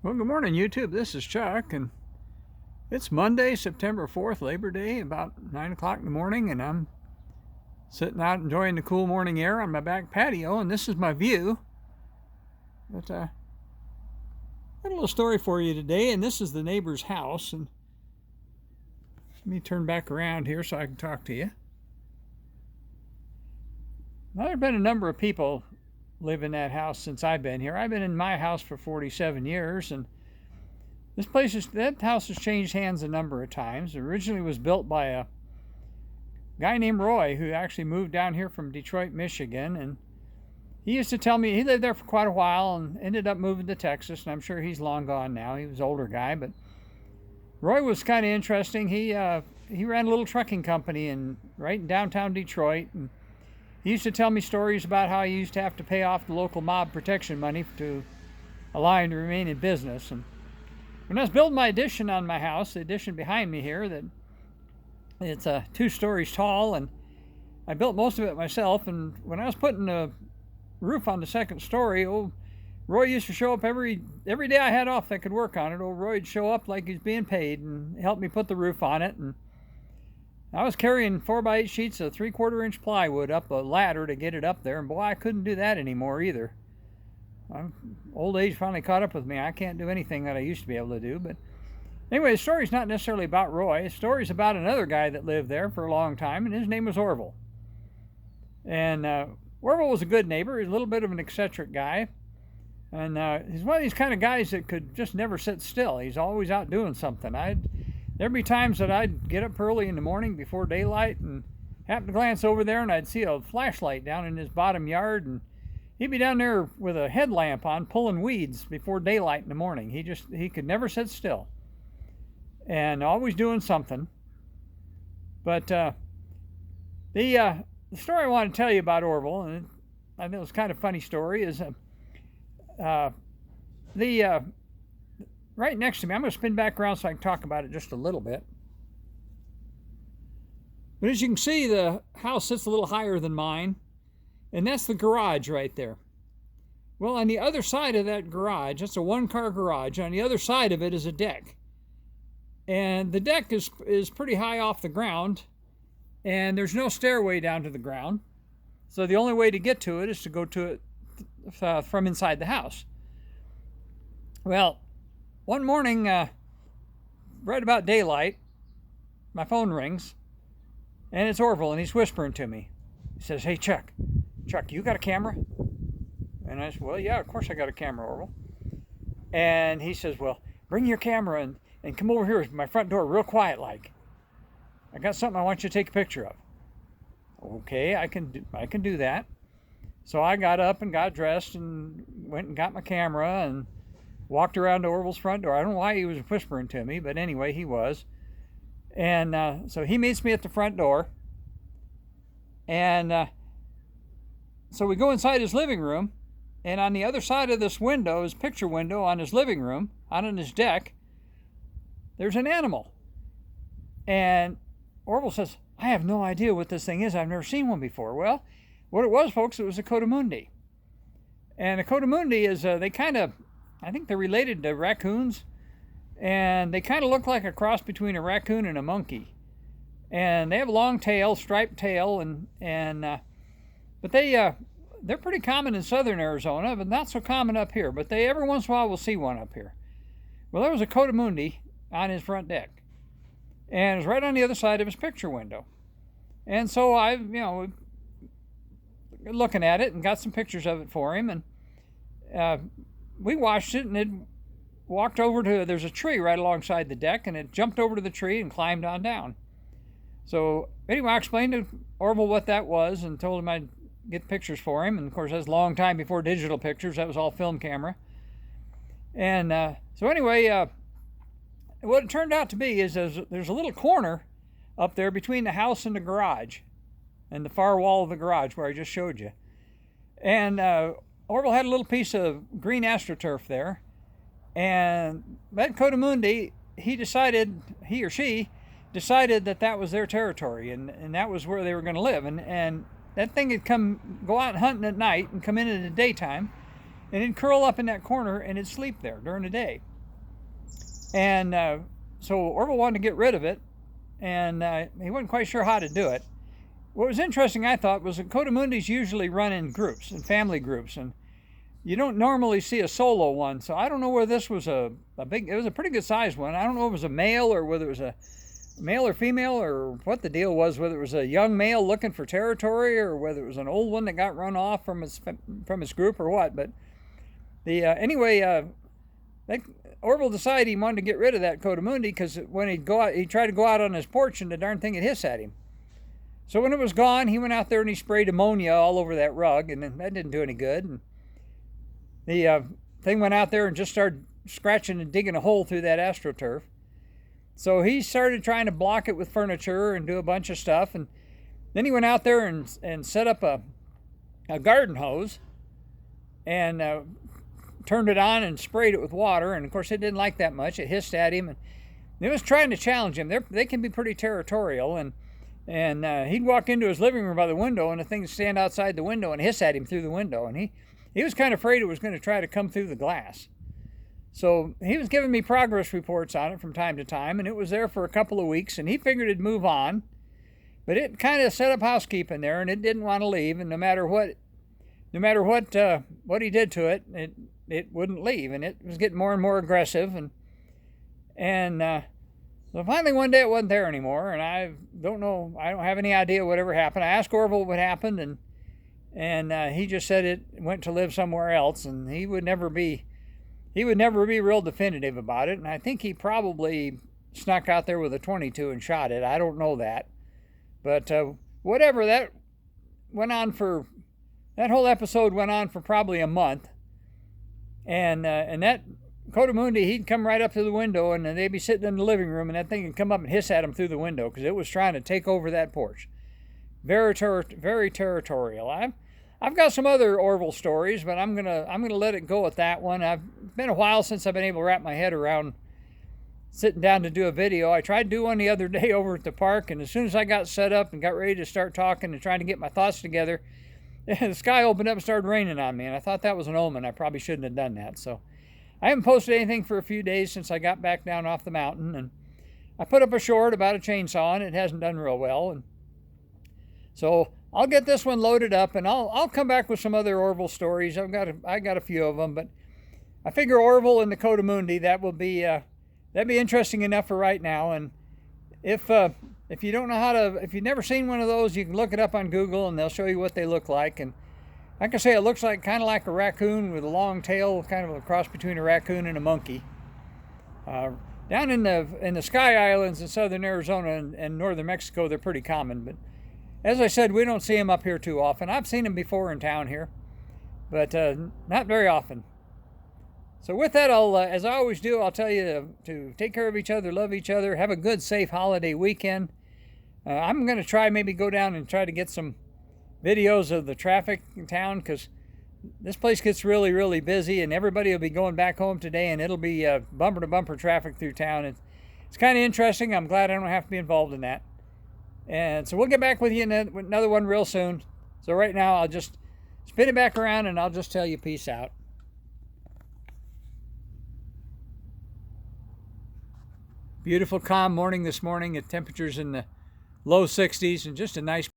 Well, good morning, YouTube. This is Chuck, and it's Monday, September 4th, Labor Day, about 9 o'clock in the morning, and I'm sitting out enjoying the cool morning air on my back patio, and this is my view. But I got a little story for you today, and this is the neighbor's house. And let me turn back around here so I can talk to you. Now, there have been a number of people live in that house since I've been here. I've been in my house for 47 years, and that house has changed hands a number of times. It originally was built by a guy named Roy, who actually moved down here from Detroit, Michigan, and he used to tell me he lived there for quite a while and ended up moving to Texas, and I'm sure he's long gone now. He was an older guy, but Roy was kind of interesting. He ran a little trucking company right in downtown Detroit, and he used to tell me stories about how he used to have to pay off the local mob protection money to allow him to remain in business. And when I was building my addition on my house, the addition behind me here, that it's 2 stories tall, and I built most of it myself. And when I was putting a roof on the 2nd story, old Roy used to show up every day I had off that could work on it. Old Roy'd show up like he's being paid and help me put the roof on it. And I was carrying 4x8 sheets of 3/4-inch plywood up a ladder to get it up there, and boy, I couldn't do that anymore either. Old age finally caught up with me. I can't do anything that I used to be able to do. But anyway, the story's not necessarily about Roy. The story's about another guy that lived there for a long time, and his name was Orval. And Orval was a good neighbor. He was a little bit of an eccentric guy. And he's one of these kind of guys that could just never sit still. He's always out doing something. There'd be times that I'd get up early in the morning before daylight and happen to glance over there, and I'd see a flashlight down in his bottom yard, and he'd be down there with a headlamp on pulling weeds before daylight in the morning. He could never sit still and always doing something. But the story I want to tell you about Orval, and I think it was kind of a funny story, is right next to me. I'm going to spin back around so I can talk about it just a little bit. But as you can see, the house sits a little higher than mine, and that's the garage right there. Well, on the other side of that garage, that's a 1-car garage. On the other side of it is a deck. And the deck is pretty high off the ground, and there's no stairway down to the ground. So the only way to get to it is to go to it from inside the house. Well, one morning, right about daylight, my phone rings, and it's Orval, and he's whispering to me. He says, "Hey, Chuck, you got a camera?" And I said, "Well, yeah, of course I got a camera, Orval." And he says, "Well, bring your camera and come over here to my front door real quiet like. I got something I want you to take a picture of." Okay, I can do that. So I got up and got dressed and went and got my camera and walked around to Orval's front door. I don't know why he was whispering to me, but anyway, he was. And so he meets me at the front door. And so we go inside his living room. And on the other side of this window, his picture window on his living room, out on his deck, there's an animal. And Orval says, "I have no idea what this thing is. I've never seen one before." Well, what it was, folks, it was a Coatimundi. And a Coatimundi is, I think they're related to raccoons, and they kind of look like a cross between a raccoon and a monkey. And they have a long tail, striped tail, but they're pretty common in southern Arizona, but not so common up here. But every once in a while we'll see one up here. Well, there was a Coatimundi on his front deck, and it was right on the other side of his picture window. And so I, looking at it and got some pictures of it for him, and we watched it, and it walked over there's a tree right alongside the deck, and it jumped over to the tree and climbed on down. So anyway, I explained to Orval what that was and told him I'd get pictures for him. And of course, that's a long time before digital pictures. That was all film camera. And so anyway, what it turned out to be is there's a little corner up there between the house and the garage, and the far wall of the garage where I just showed you. And Orval had a little piece of green astroturf there, and that Coatimundi, he or she decided that was their territory, and that was where they were going to live. And that thing would go out hunting at night and come in the daytime, and it'd curl up in that corner and it'd sleep there during the day. And so Orval wanted to get rid of it, and he wasn't quite sure how to do it. What was interesting, I thought, was that Coatimundis usually run in groups, in family groups, and you don't normally see a solo one. So I don't know whether this was a big, it was a pretty good sized one. I don't know if it was a male or whether it was a male or female or what the deal was, whether it was a young male looking for territory or whether it was an old one that got run off from his group or what. But anyway, Orval decided he wanted to get rid of that Coatimundi because when he'd go out, he tried to go out on his porch and the darn thing would hiss at him. So when it was gone, he went out there and he sprayed ammonia all over that rug, and that didn't do any good. And the thing went out there and just started scratching and digging a hole through that AstroTurf. So he started trying to block it with furniture and do a bunch of stuff. And then he went out there and set up a garden hose and turned it on and sprayed it with water. And of course, it didn't like that much. It hissed at him, and it was trying to challenge him. They can be pretty territorial, and he'd walk into his living room by the window, and the thing would stand outside the window and hiss at him through the window. And he was kind of afraid it was going to try to come through the glass. So he was giving me progress reports on it from time to time, and it was there for a couple of weeks, and he figured it'd move on. But it kind of set up housekeeping there, and it didn't want to leave. And no matter what he did to it, it wouldn't leave, and it was getting more and more aggressive. So finally one day it wasn't there anymore, and I don't know. I don't have any idea whatever happened. I asked Orval what happened, and he just said it went to live somewhere else, and he would never be real definitive about it. And I think he probably snuck out there with a .22 and shot it. I don't know that, but whatever, that whole episode went on for probably a month, and that Coatimundi, he'd come right up to the window, and they'd be sitting in the living room, and that thing would come up and hiss at him through the window because it was trying to take over that porch. Very territorial. I've got some other Orval stories, but I'm gonna let it go at that one. It's been a while since I've been able to wrap my head around sitting down to do a video. I tried to do one the other day over at the park, and as soon as I got set up and got ready to start talking and trying to get my thoughts together, the sky opened up and started raining on me, and I thought that was an omen. I probably shouldn't have done that. So I haven't posted anything for a few days since I got back down off the mountain, and I put up a short about a chainsaw, and it hasn't done real well. And so I'll get this one loaded up, and I'll come back with some other Orval stories. I got a few of them, but I figure Orval and the Coatimundi, that'd be interesting enough for right now. And if you don't know if you've never seen one of those, you can look it up on Google, and they'll show you what they look like. And like I say, it looks kind of like a raccoon with a long tail, kind of a cross between a raccoon and a monkey. Down in the Sky Islands in southern Arizona and northern Mexico, they're pretty common. But as I said, we don't see them up here too often. I've seen them before in town here, but not very often. So with that, as I always do, I'll tell you to take care of each other, love each other, have a good, safe holiday weekend. I'm going to try maybe go down and try to get some videos of the traffic in town, because this place gets really, really busy, and everybody will be going back home today, and it'll be bumper-to-bumper traffic through town. It's kind of interesting. I'm glad I don't have to be involved in that. And so we'll get back with you in another one real soon. So right now, I'll just spin it back around, and I'll just tell you peace out. Beautiful, calm morning this morning at temperatures in the low 60s, and just a nice